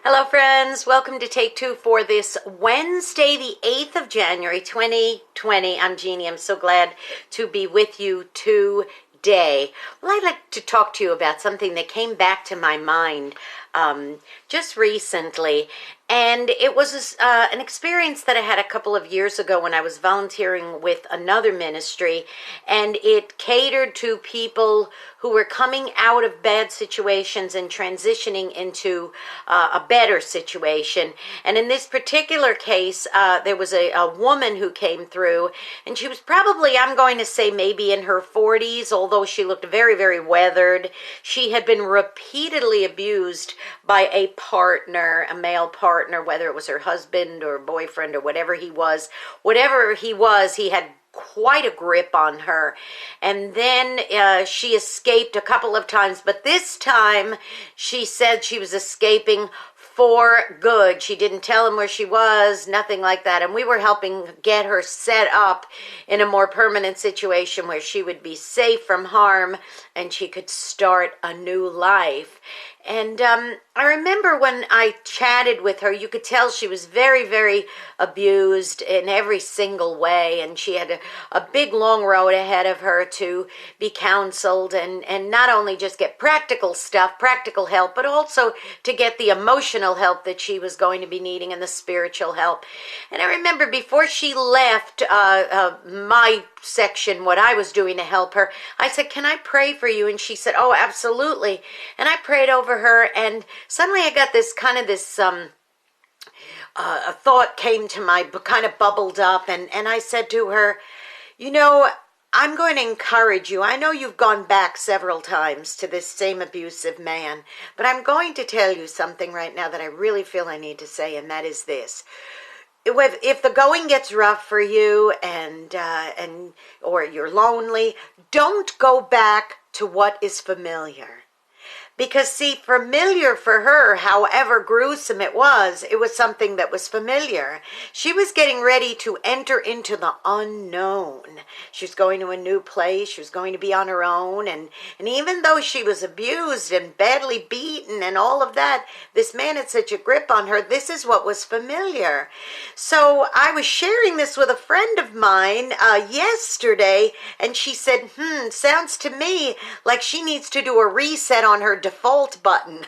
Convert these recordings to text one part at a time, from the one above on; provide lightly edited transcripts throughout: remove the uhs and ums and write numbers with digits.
Hello friends, welcome to Take Two for this Wednesday, the 8th of January, 2020. I'm Jeannie. I'm so glad to be with you today. Well, I'd like to talk to you about something that came back to my mind just recently. And it was an experience that I had a couple of years ago when I was volunteering with another ministry, and it catered to people who were coming out of bad situations and transitioning into a better situation. And in this particular case, there was a woman who came through, and she was probably, I'm going to say maybe in her 40s, although she looked very, very weathered. She had been repeatedly abused by a partner, a male partner, whether it was her husband or boyfriend or whatever he was, he had quite a grip on her. And then she escaped a couple of times, but this time she said she was escaping for good. She didn't tell him where she was, nothing like that. And we were helping get her set up in a more permanent situation where she would be safe from harm and she could start a new life. And I remember when I chatted with her, you could tell she was very, very abused in every single way. And she had a big, long road ahead of her to be counseled and not only just get practical stuff, practical help, but also to get the emotional help that she was going to be needing and the spiritual help. And I remember before she left my section, what I was doing to help her, I said, "Can I pray for you?" And she said, "Oh, absolutely." And I prayed over her, and suddenly I got this kind of a thought came to my, kind of bubbled up, and I said to her, "You know, I'm going to encourage you. I know you've gone back several times to this same abusive man, but I'm going to tell you something right now that I really feel I need to say, and that is this. If the going gets rough for you or you're lonely, don't go back to what is familiar." Because, see, familiar for her, however gruesome it was something that was familiar. She was getting ready to enter into the unknown. She was going to a new place. She was going to be on her own. And even though she was abused and badly beaten and all of that, this man had such a grip on her. This is what was familiar. So I was sharing this with a friend of mine yesterday, and she said, sounds to me like she needs to do a reset on her default button.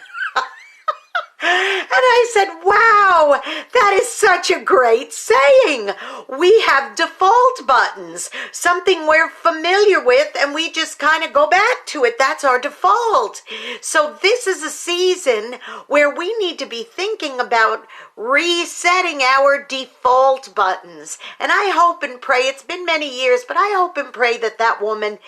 And I said, wow, that is such a great saying. We have default buttons, something we're familiar with, and we just kind of go back to it. That's our default. So this is a season where we need to be thinking about resetting our default buttons. And I hope and pray, it's been many years, but I hope and pray that that woman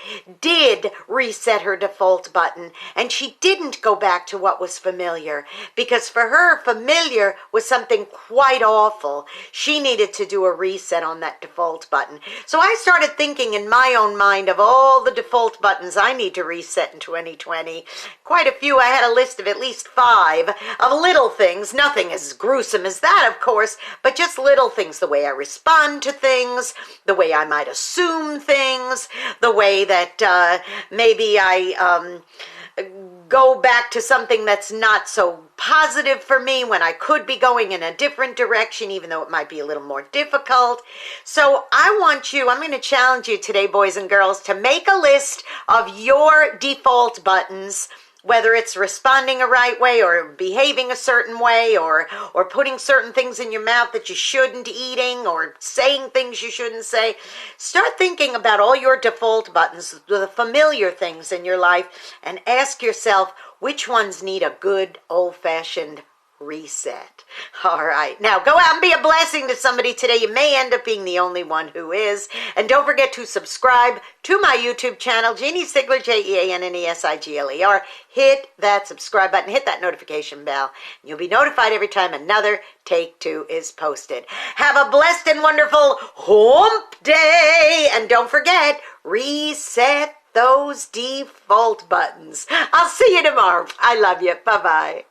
did reset her default button and she didn't go back to what was familiar, because for her, familiar was something quite awful. She needed to do a reset on that default button. So I started thinking in my own mind of all the default buttons I need to reset in 2020. Quite a few. I had a list of at least 5 of little things, nothing as gruesome as that, of course, but just little things, the way I respond to things, the way I might assume things, the way that maybe I go back to something that's not so positive for me when I could be going in a different direction, even though it might be a little more difficult. So I'm going to challenge you today, boys and girls, to make a list of your default buttons, whether it's responding a right way or behaving a certain way or putting certain things in your mouth that you shouldn't, eating or saying things you shouldn't say. Start thinking about all your default buttons, the familiar things in your life, and ask yourself which ones need a good old-fashioned reset. All right. Now go out and be a blessing to somebody today. You may end up being the only one who is. And don't forget to subscribe to my YouTube channel, Jeanne Sigler, Jeanne Sigler. Hit that subscribe button, hit that notification bell. You'll be notified every time another Take Two is posted. Have a blessed and wonderful hump day. And don't forget, reset those default buttons. I'll see you tomorrow. I love you. Bye-bye.